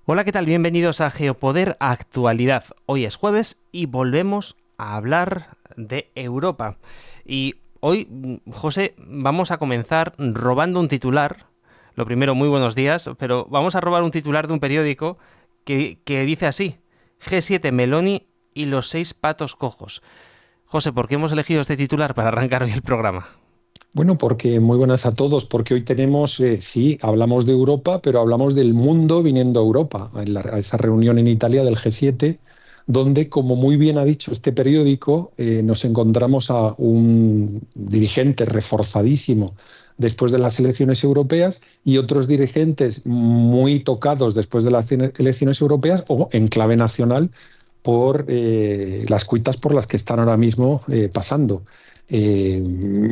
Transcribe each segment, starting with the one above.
Hola, ¿qué tal? Bienvenidos a Geopoder Actualidad. Hoy es jueves y volvemos a hablar de Europa. Y hoy, José, vamos a comenzar robando un titular. Lo primero, muy buenos días, pero vamos a robar un titular de un periódico que dice así: G7 Meloni y los 6 patos cojos. José, ¿por qué hemos elegido este titular para arrancar hoy el programa? Bueno, porque muy buenas a todos, porque hoy tenemos, sí, hablamos de Europa, pero hablamos del mundo viniendo a Europa, a esa reunión en Italia del G7, donde, como muy bien ha dicho este periódico, nos encontramos a un dirigente reforzadísimo después de las elecciones europeas y otros dirigentes muy tocados después de las elecciones europeas o en clave nacional por las cuitas por las que están ahora mismo pasando.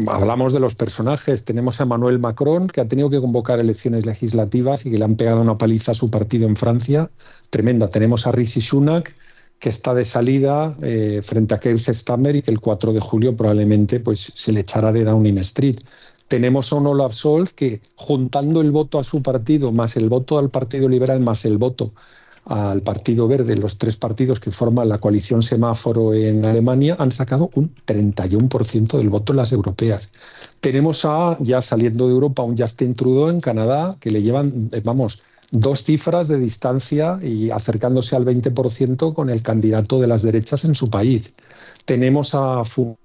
Hablamos de los personajes. Tenemos a Emmanuel Macron, que ha tenido que convocar elecciones legislativas y que le han pegado una paliza a su partido en Francia. Tremenda. Tenemos a Rishi Sunak, que está de salida frente a Keir Starmer y que el 4 de julio probablemente pues, se le echará de Downing Street. Tenemos a un Olaf Scholz que, juntando el voto a su partido, más el voto al Partido Liberal, más el voto al Partido Verde, los tres partidos que forman la coalición semáforo en Alemania, han sacado un 31% del voto en las europeas. Tenemos ya saliendo de Europa, un Justin Trudeau en Canadá, que le llevan, vamos, dos cifras de distancia y acercándose al 20% con el candidato de las derechas en su país. Tenemos a Fumio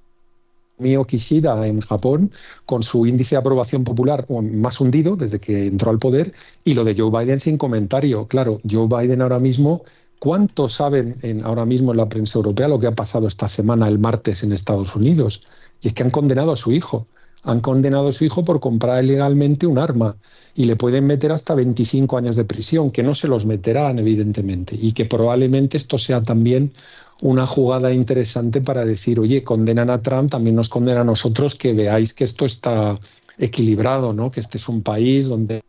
Kishida en Japón, con su índice de aprobación popular más hundido desde que entró al poder, y lo de Joe Biden sin comentario. Claro, Joe Biden ahora mismo, ¿cuántos saben ahora mismo en la prensa europea lo que ha pasado esta semana, el martes, en Estados Unidos? Y es que han condenado a su hijo. Han condenado a su hijo por comprar ilegalmente un arma y le pueden meter hasta 25 años de prisión, que no se los meterán, evidentemente, y que probablemente esto sea también una jugada interesante para decir, oye, condenan a Trump, también nos condenan a nosotros, que veáis que esto está equilibrado, ¿no? Que este es un país donde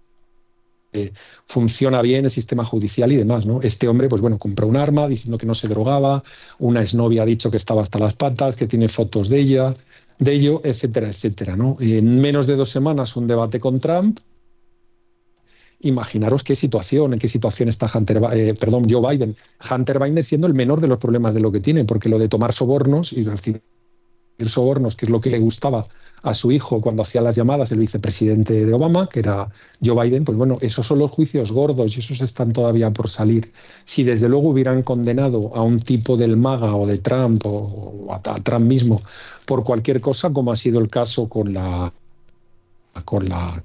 funciona bien el sistema judicial y demás, ¿no? Este hombre, pues bueno, compró un arma diciendo que no se drogaba, una exnovia ha dicho que estaba hasta las patas, que tiene fotos de ella, de ello, etcétera, etcétera, ¿no? Y en menos de 2 semanas un debate con Trump. Imaginaros en qué situación está Joe Biden. Hunter Biden siendo el menor de los problemas de lo que tiene, porque lo de tomar sobornos y recibir sobornos, que es lo que le gustaba a su hijo cuando hacía las llamadas, el vicepresidente de Obama, que era Joe Biden, pues bueno, esos son los juicios gordos y esos están todavía por salir. Si desde luego hubieran condenado a un tipo del MAGA o de Trump o a Trump mismo por cualquier cosa, como ha sido el caso con la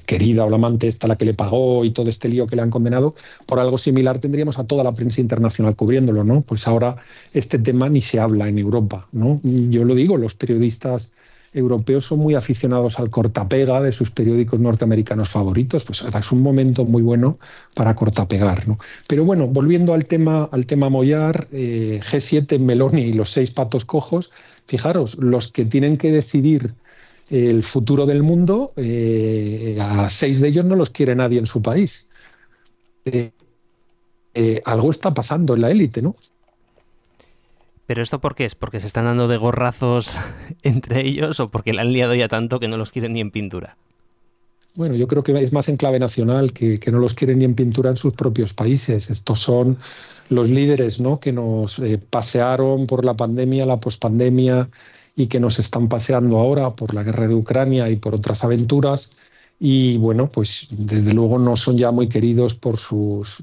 querida o la amante esta, la que le pagó y todo este lío que le han condenado, por algo similar tendríamos a toda la prensa internacional cubriéndolo, ¿no? Pues ahora este tema ni se habla en Europa, ¿no? Yo lo digo, los periodistas europeos son muy aficionados al cortapega de sus periódicos norteamericanos favoritos, pues es un momento muy bueno para cortapegar, ¿no? Pero bueno, volviendo al tema Mollar, G7, Meloni y los 6 patos cojos, fijaros, los que tienen que decidir el futuro del mundo, a 6 de ellos no los quiere nadie en su país. Eh, Algo está pasando en la élite, ¿no? ¿Pero esto por qué es? ¿Porque se están dando de gorrazos entre ellos o porque la han liado ya tanto que no los quieren ni en pintura? Bueno, yo creo que es más en clave nacional, que no los quieren ni en pintura en sus propios países. Estos son los líderes, ¿no? Que nos pasearon por la pandemia, la pospandemia, y que nos están paseando ahora por la guerra de Ucrania y por otras aventuras. Y bueno, pues desde luego no son ya muy queridos por sus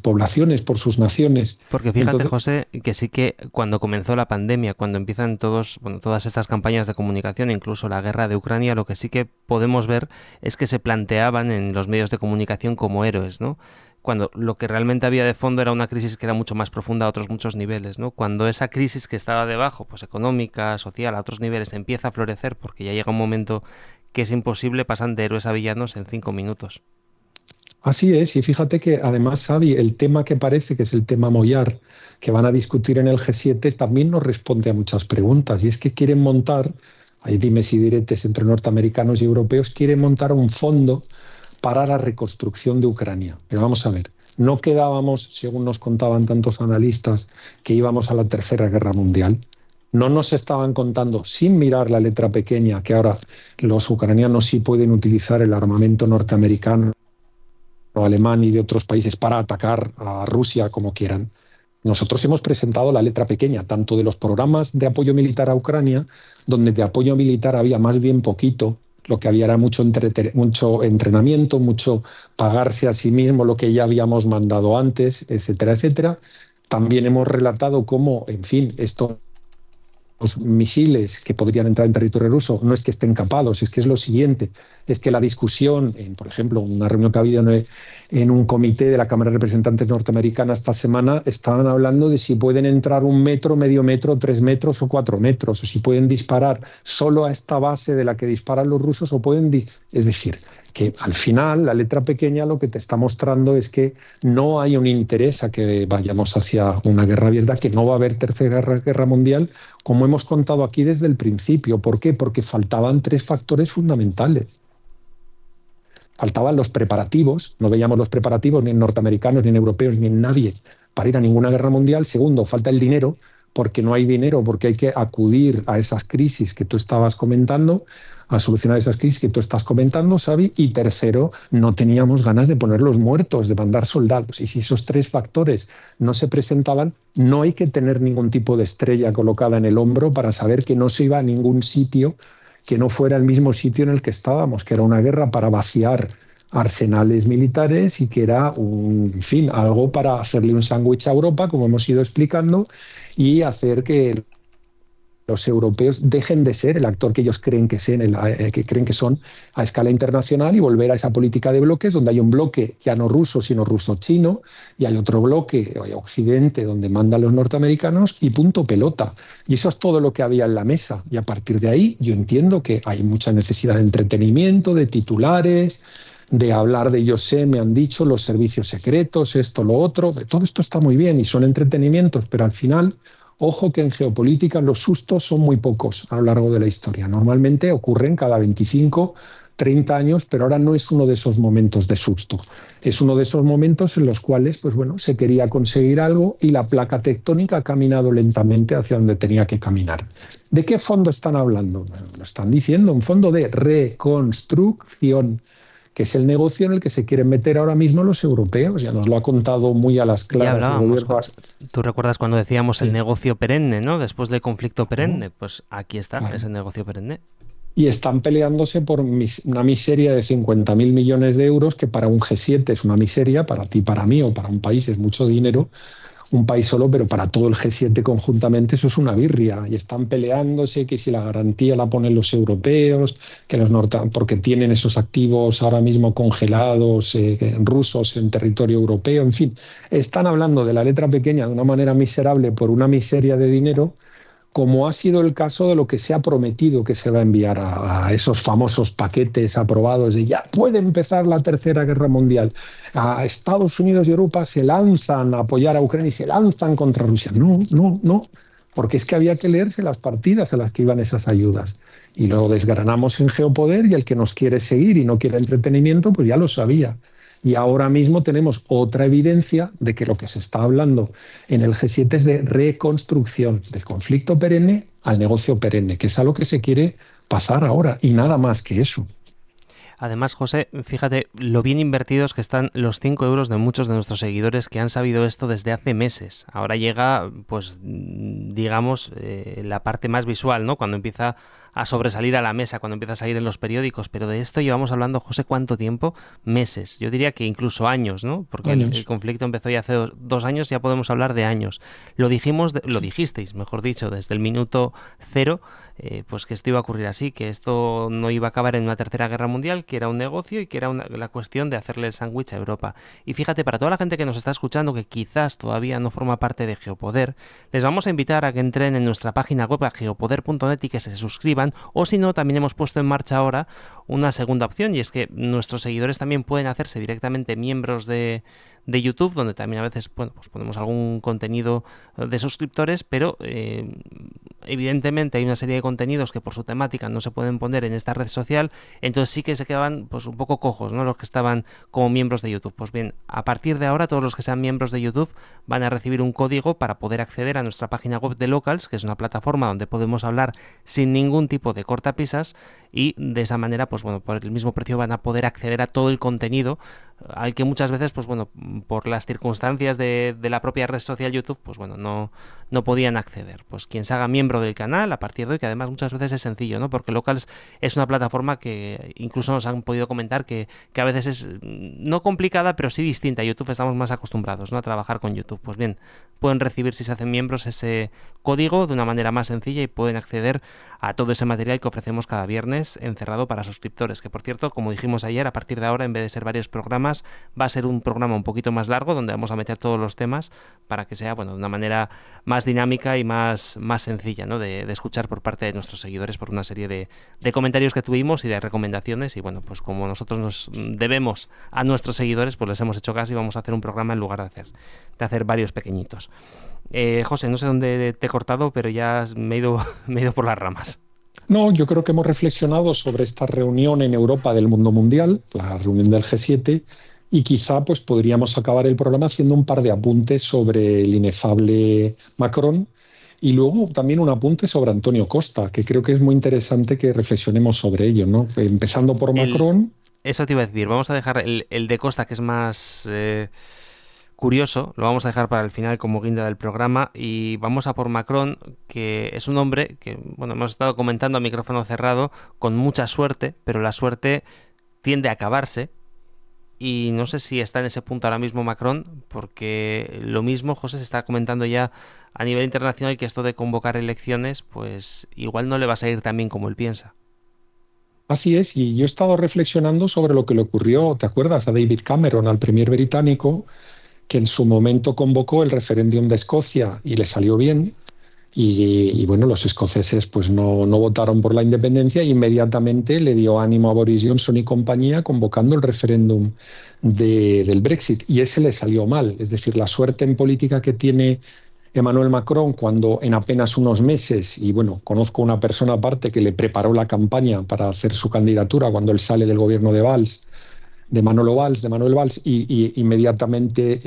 poblaciones, por sus naciones. Porque fíjate, Entonces, José, que sí que cuando comenzó la pandemia, cuando empiezan todas estas campañas de comunicación, incluso la guerra de Ucrania, lo que sí que podemos ver es que se planteaban en los medios de comunicación como héroes, ¿no? Cuando lo que realmente había de fondo era una crisis que era mucho más profunda a otros muchos niveles, ¿no? Cuando esa crisis que estaba debajo, pues económica, social, a otros niveles, empieza a florecer, porque ya llega un momento que es imposible, pasan de héroes a villanos en 5 minutos. así es, y fíjate que además, Xavi, el tema que parece que es el tema Mollar, que van a discutir en el G7, también nos responde a muchas preguntas, y es que quieren montar, hay dimes y diretes entre norteamericanos y europeos, quieren montar un fondo para la reconstrucción de Ucrania. Pero vamos a ver, no quedábamos, según nos contaban tantos analistas, que íbamos a la Tercera Guerra Mundial. No nos estaban contando, sin mirar la letra pequeña, que ahora los ucranianos sí pueden utilizar el armamento norteamericano alemán y de otros países para atacar a Rusia como quieran. Nosotros hemos presentado la letra pequeña, tanto de los programas de apoyo militar a Ucrania, donde de apoyo militar había más bien poquito, lo que había era mucho entrenamiento, mucho pagarse a sí mismo lo que ya habíamos mandado antes, etcétera, etcétera. También hemos relatado cómo, en fin, esto los misiles que podrían entrar en territorio ruso no es que estén capados, es que es lo siguiente, es que la discusión, por ejemplo, una reunión que ha habido en un comité de la Cámara de Representantes norteamericana esta semana, estaban hablando de si pueden entrar 1 metro, medio metro, 3 metros o 4 metros, o si pueden disparar solo a esta base de la que disparan los rusos o pueden... Es decir, que al final la letra pequeña lo que te está mostrando es que no hay un interés a que vayamos hacia una guerra abierta, que no va a haber tercera guerra mundial, como hemos contado aquí desde el principio. ¿Por qué? Porque faltaban 3 factores fundamentales. Faltaban los preparativos, no veíamos los preparativos ni en norteamericanos, ni en europeos, ni en nadie para ir a ninguna guerra mundial. Segundo, falta el dinero, porque no hay dinero, porque hay que acudir a esas crisis que tú estabas comentando, a solucionar esas crisis que tú estás comentando, Xavi. Y tercero, no teníamos ganas de poner los muertos, de mandar soldados. Y si esos 3 factores no se presentaban, no hay que tener ningún tipo de estrella colocada en el hombro para saber que no se iba a ningún sitio que no fuera el mismo sitio en el que estábamos, que era una guerra para vaciar arsenales militares y que era, en fin, algo para hacerle un sándwich a Europa, como hemos ido explicando, y hacer que los europeos dejen de ser el actor que ellos creen que son a escala internacional y volver a esa política de bloques donde hay un bloque ya no ruso sino ruso-chino y hay otro bloque occidente donde mandan los norteamericanos y punto pelota. Y eso es todo lo que había en la mesa. Y a partir de ahí yo entiendo que hay mucha necesidad de entretenimiento, de titulares, de hablar de yo sé, me han dicho, los servicios secretos, esto, lo otro. Todo esto está muy bien y son entretenimientos, pero al final... Ojo que en geopolítica los sustos son muy pocos a lo largo de la historia. Normalmente ocurren cada 25, 30 años, pero ahora no es uno de esos momentos de susto. Es uno de esos momentos en los cuales, pues bueno, se quería conseguir algo y la placa tectónica ha caminado lentamente hacia donde tenía que caminar. ¿De qué fondo están hablando? Bueno, lo están diciendo, un fondo de reconstrucción, que es el negocio en el que se quieren meter ahora mismo los europeos. Ya nos lo ha contado muy a las Ya claras el hablábamos, gobierno. tú recuerdas cuando decíamos el Sí, negocio perenne, ¿no? Después del conflicto claro, perenne, pues aquí está claro. ese negocio perenne. Y están peleándose por una miseria de 50.000 millones de euros, que para un G7 es una miseria, para ti, para mí o para un país es mucho dinero, un país solo, pero para todo el G7 conjuntamente eso es una birria. Y están peleándose que si la garantía la ponen los europeos, que porque tienen esos activos ahora mismo congelados rusos en territorio europeo, en fin, están hablando de la letra pequeña de una manera miserable por una miseria de dinero, como ha sido el caso de lo que se ha prometido que se va a enviar a esos famosos paquetes aprobados de ya puede empezar la Tercera Guerra Mundial. A Estados Unidos y Europa se lanzan a apoyar a Ucrania y se lanzan contra Rusia. No, no, no, porque es que había que leerse las partidas a las que iban esas ayudas. Y lo desgranamos en Geopoder y el que nos quiere seguir y no quiere entretenimiento, pues ya lo sabía. Y ahora mismo tenemos otra evidencia de que lo que se está hablando en el G7 es de reconstrucción del conflicto perenne al negocio perenne, que es a lo que se quiere pasar ahora y nada más que eso. Además, José, fíjate lo bien invertidos que están los 5 euros de muchos de nuestros seguidores que han sabido esto desde hace meses. Ahora llega, pues, digamos, la parte más visual, ¿no? Cuando empieza a sobresalir a la mesa, cuando empieza a salir en los periódicos. Pero de esto llevamos hablando, José, ¿cuánto tiempo? Meses. Yo diría que incluso años, ¿no? Porque el Años. conflicto empezó ya hace 2 años, ya podemos hablar de años. Lo dijisteis, mejor dicho, desde el minuto cero, pues que esto iba a ocurrir así, que esto no iba a acabar en una tercera guerra mundial, que era un negocio y que era la cuestión de hacerle el sándwich a Europa. Y fíjate, para toda la gente que nos está escuchando, que quizás todavía no forma parte de Geopoder, les vamos a invitar a que entren en nuestra página web a geopoder.net y que se suscriban, o si no, también hemos puesto en marcha ahora una segunda opción, y es que nuestros seguidores también pueden hacerse directamente miembros de YouTube, donde también a veces, bueno, pues ponemos algún contenido de suscriptores, pero evidentemente hay una serie de contenidos que por su temática no se pueden poner en esta red social, entonces sí que se quedaban pues un poco cojos, ¿no? Los que estaban como miembros de YouTube. Pues bien, a partir de ahora todos los que sean miembros de YouTube van a recibir un código para poder acceder a nuestra página web de Locals, que es una plataforma donde podemos hablar sin ningún tipo de cortapisas, y de esa manera, pues bueno, por el mismo precio van a poder acceder a todo el contenido al que muchas veces, pues bueno, por las circunstancias de la propia red social YouTube, pues bueno, no podían acceder. Pues quien se haga miembro del canal a partir de hoy, que además muchas veces es sencillo, ¿no? Porque Locals es una plataforma que incluso nos han podido comentar que a veces es no complicada, pero sí distinta. A YouTube estamos más acostumbrados, ¿no?, a trabajar con YouTube. Pues bien, pueden recibir, si se hacen miembros, ese código de una manera más sencilla y pueden acceder a todo ese material que ofrecemos cada viernes encerrado para suscriptores, que por cierto, como dijimos ayer, a partir de ahora, en vez de ser varios programas, va a ser un programa un poquito más largo donde vamos a meter todos los temas para que sea, bueno, de una manera más dinámica y más sencilla, ¿no?, de escuchar por parte de nuestros seguidores, por una serie de comentarios que tuvimos y de recomendaciones. Y bueno, pues como nosotros nos debemos a nuestros seguidores, pues les hemos hecho caso y vamos a hacer un programa en lugar de hacer varios pequeñitos. José, no sé dónde te he cortado, pero ya me he ido por las ramas. No, yo creo que hemos reflexionado sobre esta reunión en Europa del mundo mundial, la reunión del G7, y quizá pues podríamos acabar el programa haciendo un par de apuntes sobre el inefable Macron y luego también un apunte sobre Antonio Costa, que creo que es muy interesante que reflexionemos sobre ello, ¿no? Empezando por Macron. Eso te iba a decir, vamos a dejar el de Costa, que es más curioso, lo vamos a dejar para el final como guinda del programa, y vamos a por Macron, que es un hombre que, bueno, hemos estado comentando a micrófono cerrado, con mucha suerte, pero la suerte tiende a acabarse. Y no sé si está en ese punto ahora mismo Macron, porque lo mismo, José, se está comentando ya a nivel internacional que esto de convocar elecciones, pues igual no le va a salir tan bien como él piensa. Así es, y yo he estado reflexionando sobre lo que le ocurrió, ¿te acuerdas?, a David Cameron, al premier británico, que en su momento convocó el referéndum de Escocia y le salió bien. Y bueno, los escoceses pues no votaron por la independencia e inmediatamente le dio ánimo a Boris Johnson y compañía convocando el referéndum del Brexit. Y ese le salió mal. Es decir, la suerte en política que tiene Emmanuel Macron cuando en apenas unos meses, y bueno, conozco una persona aparte que le preparó la campaña para hacer su candidatura cuando él sale del gobierno de Valls, de Manuel Valls, y inmediatamente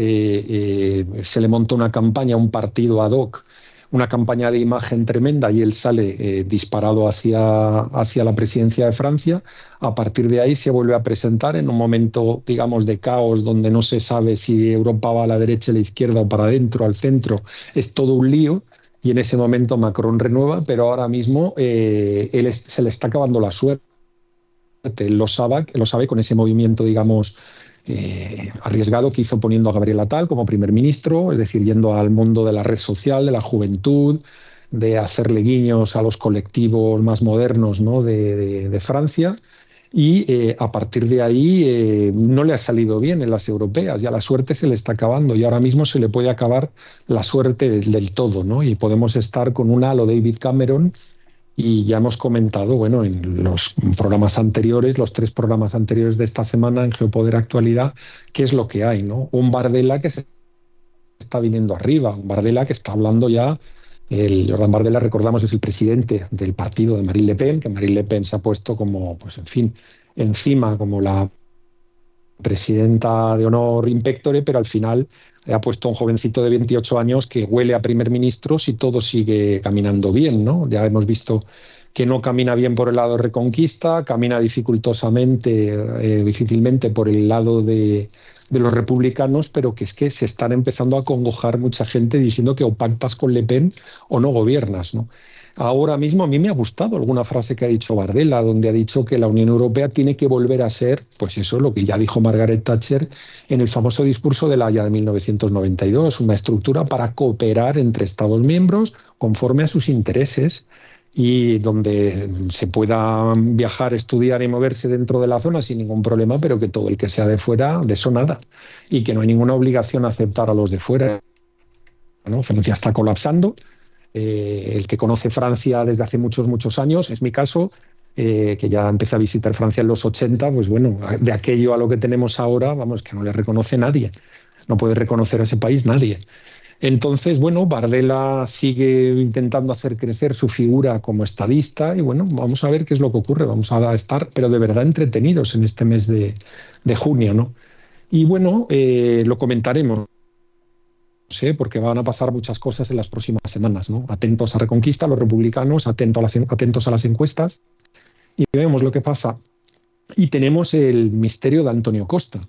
se le montó una campaña, un partido ad hoc, una campaña de imagen tremenda y él sale disparado hacia la presidencia de Francia. A partir de ahí se vuelve a presentar en un momento, digamos, de caos donde no se sabe si Europa va a la derecha, a la izquierda o para adentro, al centro. Es todo un lío. Y en ese momento Macron renueva, pero ahora mismo se le está acabando la suerte. Él lo sabe con ese movimiento, digamos, arriesgado que hizo poniendo a Gabriel Attal como primer ministro, es decir, yendo al mundo de la red social, de la juventud, de hacerle guiños a los colectivos más modernos, ¿no?, de Francia. Y a partir de ahí no le ha salido bien en las europeas, ya la suerte se le está acabando y ahora mismo se le puede acabar la suerte del todo, ¿no? Y podemos estar con un halo David Cameron. Y ya hemos comentado, bueno, en los programas anteriores, los 3 programas anteriores de esta semana en Geopoder Actualidad, qué es lo que hay, ¿no? Un Bardella que se está viniendo arriba, un Bardella que está hablando ya, el Jordan Bardella, recordamos, es el presidente del partido de Marine Le Pen, que Marine Le Pen se ha puesto como, pues en fin, encima como la presidenta de honor in pectore, pero al final ha puesto a un jovencito de 28 años que huele a primer ministro si todo sigue caminando bien, ¿no? Ya hemos visto que no camina bien por el lado de Reconquista, camina dificultosamente, difícilmente por el lado de los republicanos, pero que es que se están empezando a acongojar mucha gente diciendo que o pactas con Le Pen o no gobiernas, ¿no? Ahora mismo a mí me ha gustado alguna frase que ha dicho Bardella, donde ha dicho que la Unión Europea tiene que volver a ser, pues eso, lo que ya dijo Margaret Thatcher en el famoso discurso de La Haya de 1992, una estructura para cooperar entre Estados miembros conforme a sus intereses y donde se pueda viajar, estudiar y moverse dentro de la zona sin ningún problema, pero que todo el que sea de fuera, de eso nada, y que no hay ninguna obligación a aceptar a los de fuera, ¿no? Francia está colapsando. El que conoce Francia desde hace muchos años, es mi caso, que ya empecé a visitar Francia en los 80, pues bueno, de aquello a lo que tenemos ahora, vamos, que no le reconoce nadie, no puede reconocer a ese país nadie. Entonces, bueno, Bardella sigue intentando hacer crecer su figura como estadista y bueno, vamos a ver qué es lo que ocurre, vamos a estar, pero de verdad entretenidos en este mes de junio, ¿no? Y bueno, lo comentaremos. Porque van a pasar muchas cosas en las próximas semanas, ¿no? Atentos a Reconquista, los republicanos, atentos a las encuestas y vemos lo que pasa. Y tenemos el misterio de Antonio Costa,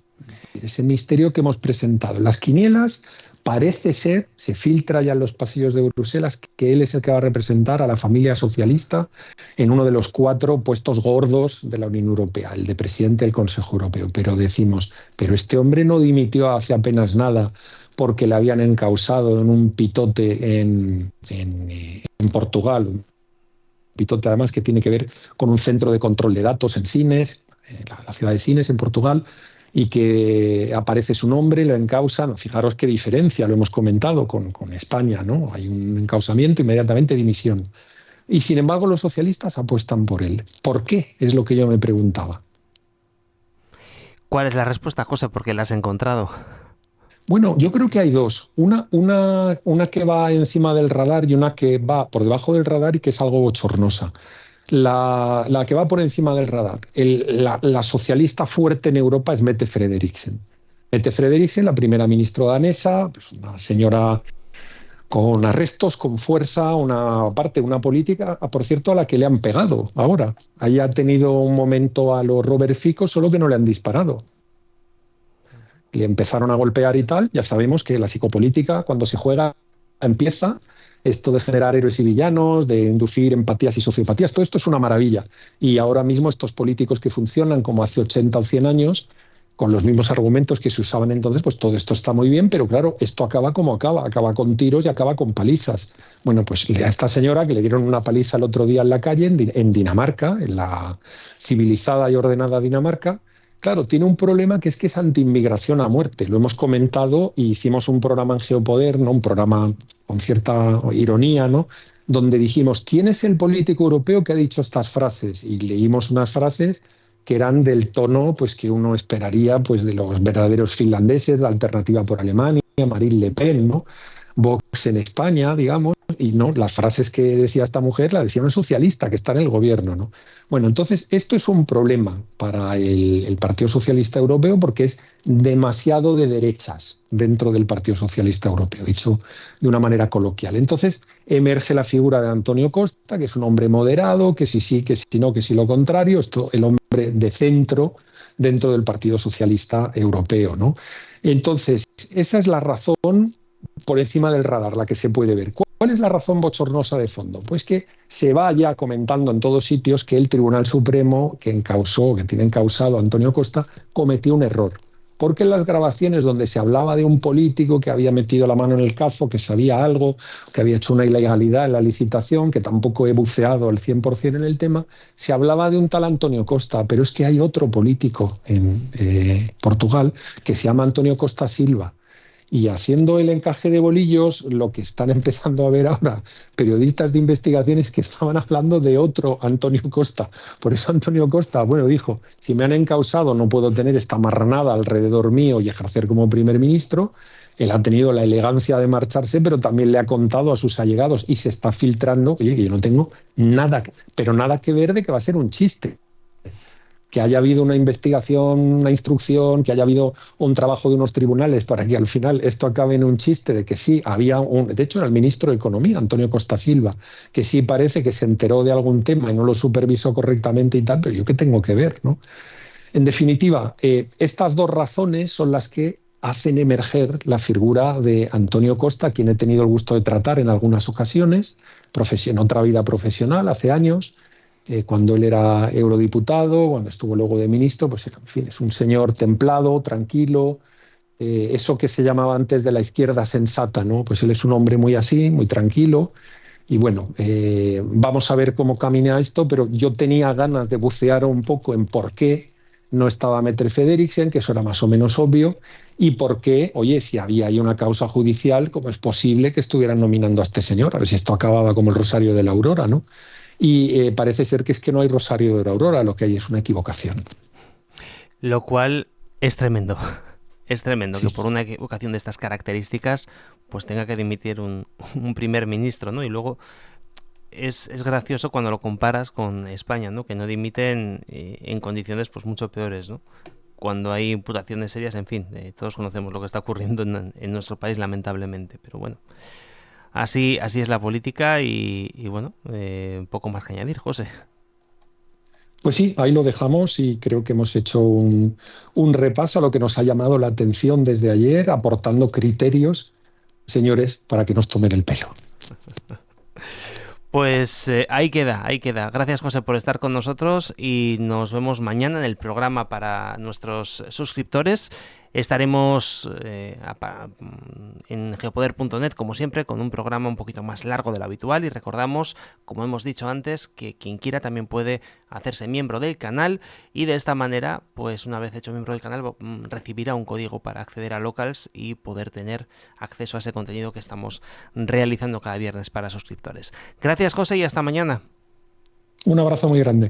Ese misterio que hemos presentado. En las quinielas parece ser, se filtra ya en los pasillos de Bruselas, que él es el que va a representar a la familia socialista en uno de los 4 puestos gordos de la Unión Europea, el de presidente del Consejo Europeo. Pero decimos, pero este hombre no dimitió hace apenas nada porque le habían encausado en un pitote en Portugal, un pitote además que tiene que ver con un centro de control de datos en Sines, la ciudad de Sines, en Portugal, y que aparece su nombre, lo encausan. Fijaros qué diferencia, lo hemos comentado con España, ¿no? Hay un encausamiento, inmediatamente dimisión. Y sin embargo los socialistas apuestan por él. ¿Por qué? Es lo que yo me preguntaba. ¿Cuál es la respuesta, José? ¿Por qué la has encontrado? Bueno, yo creo que hay dos. Una que va encima del radar y una que va por debajo del radar y que es algo bochornosa. La que va por encima del radar, la socialista fuerte en Europa es Mette Frederiksen. Mette Frederiksen, la primera ministra danesa, pues una señora con arrestos, con fuerza, una política, por cierto, a la que le han pegado ahora. Ahí ha tenido un momento a lo Robert Fico, solo que no le han disparado. Le empezaron a golpear y tal. Ya sabemos que la psicopolítica, cuando se juega, empieza esto de generar héroes y villanos, de inducir empatías y sociopatías. Todo esto es una maravilla. Y ahora mismo estos políticos que funcionan como hace 80 o 100 años, con los mismos argumentos que se usaban entonces, pues todo esto está muy bien, pero claro, esto acaba como acaba con tiros y acaba con palizas. Bueno, pues a esta señora que le dieron una paliza el otro día en la calle, en Dinamarca, en la civilizada y ordenada Dinamarca. Claro, tiene un problema que es antiinmigración a muerte. Lo hemos comentado y hicimos un programa en Geopoder, ¿no? Un programa con cierta ironía, ¿no? Donde dijimos, ¿quién es el político europeo que ha dicho estas frases? Y leímos unas frases que eran del tono pues, que uno esperaría pues, de los verdaderos finlandeses, la Alternativa por Alemania, Marine Le Pen, ¿no? Vox en España, digamos, y no, las frases que decía esta mujer la decía una socialista que está en el gobierno, ¿no? Bueno, entonces esto es un problema para el Partido Socialista Europeo porque es demasiado de derechas dentro del Partido Socialista Europeo, dicho de una manera coloquial. Entonces emerge la figura de Antonio Costa, que es un hombre moderado, que si sí, que si no, que si lo contrario, esto, el hombre de centro dentro del Partido Socialista Europeo, ¿no? Entonces, esa es la razón por encima del radar, la que se puede ver. ¿Cuál es la razón bochornosa de fondo? Pues que se va ya comentando en todos sitios que el Tribunal Supremo, que tiene encausado a Antonio Costa, cometió un error. Porque en las grabaciones donde se hablaba de un político que había metido la mano en el cazo, que sabía algo, que había hecho una ilegalidad en la licitación, que tampoco he buceado al 100% en el tema, se hablaba de un tal Antonio Costa, pero es que hay otro político en Portugal que se llama Antonio Costa Silva. Y haciendo el encaje de bolillos, lo que están empezando a ver ahora periodistas de investigación es que estaban hablando de otro Antonio Costa. Por eso Antonio Costa, bueno, dijo, si me han encausado no puedo tener esta marranada alrededor mío y ejercer como primer ministro. Él ha tenido la elegancia de marcharse, pero también le ha contado a sus allegados y se está filtrando, oye, que yo no tengo nada, pero nada que ver de que va a ser un chiste, que haya habido una investigación, una instrucción, que haya habido un trabajo de unos tribunales para que al final esto acabe en un chiste de que sí, de hecho era el ministro de Economía, Antonio Costa Silva, que sí parece que se enteró de algún tema y no lo supervisó correctamente y tal, pero yo qué tengo que ver, ¿no? En definitiva, estas dos razones son las que hacen emerger la figura de Antonio Costa, quien he tenido el gusto de tratar en algunas ocasiones, en otra vida profesional, hace años, cuando él era eurodiputado, cuando estuvo luego de ministro, pues en fin, es un señor templado, tranquilo, eso que se llamaba antes de la izquierda sensata, ¿no? Pues él es un hombre muy así, muy tranquilo. Y bueno, vamos a ver cómo camina esto, pero yo tenía ganas de bucear un poco en por qué no estaba Mette Frederiksen, que eso era más o menos obvio, y por qué, oye, si había ahí una causa judicial, ¿cómo es posible que estuvieran nominando a este señor? A ver si esto acababa como el Rosario de la Aurora, ¿no? Y parece ser que es que no hay Rosario de la Aurora, lo que hay es una equivocación. Lo cual es tremendo. Es tremendo que Sí. por una equivocación de estas características pues tenga que dimitir un primer ministro, ¿no? Y luego es gracioso cuando lo comparas con España, ¿no? Que no dimiten en condiciones pues mucho peores, ¿no? Cuando hay imputaciones serias, en fin, todos conocemos lo que está ocurriendo en nuestro país, lamentablemente, pero bueno, así es la política y bueno, poco más que añadir, José. Pues sí, ahí lo dejamos y creo que hemos hecho un repaso a lo que nos ha llamado la atención desde ayer, aportando criterios, señores, para que nos tomen el pelo. Pues ahí queda, ahí queda. Gracias, José, por estar con nosotros y nos vemos mañana en el programa para nuestros suscriptores. Estaremos en geopoder.net, como siempre, con un programa un poquito más largo de lo habitual y recordamos, como hemos dicho antes, que quien quiera también puede hacerse miembro del canal y de esta manera, pues una vez hecho miembro del canal, recibirá un código para acceder a Locals y poder tener acceso a ese contenido que estamos realizando cada viernes para suscriptores. Gracias, José, y hasta mañana. Un abrazo muy grande.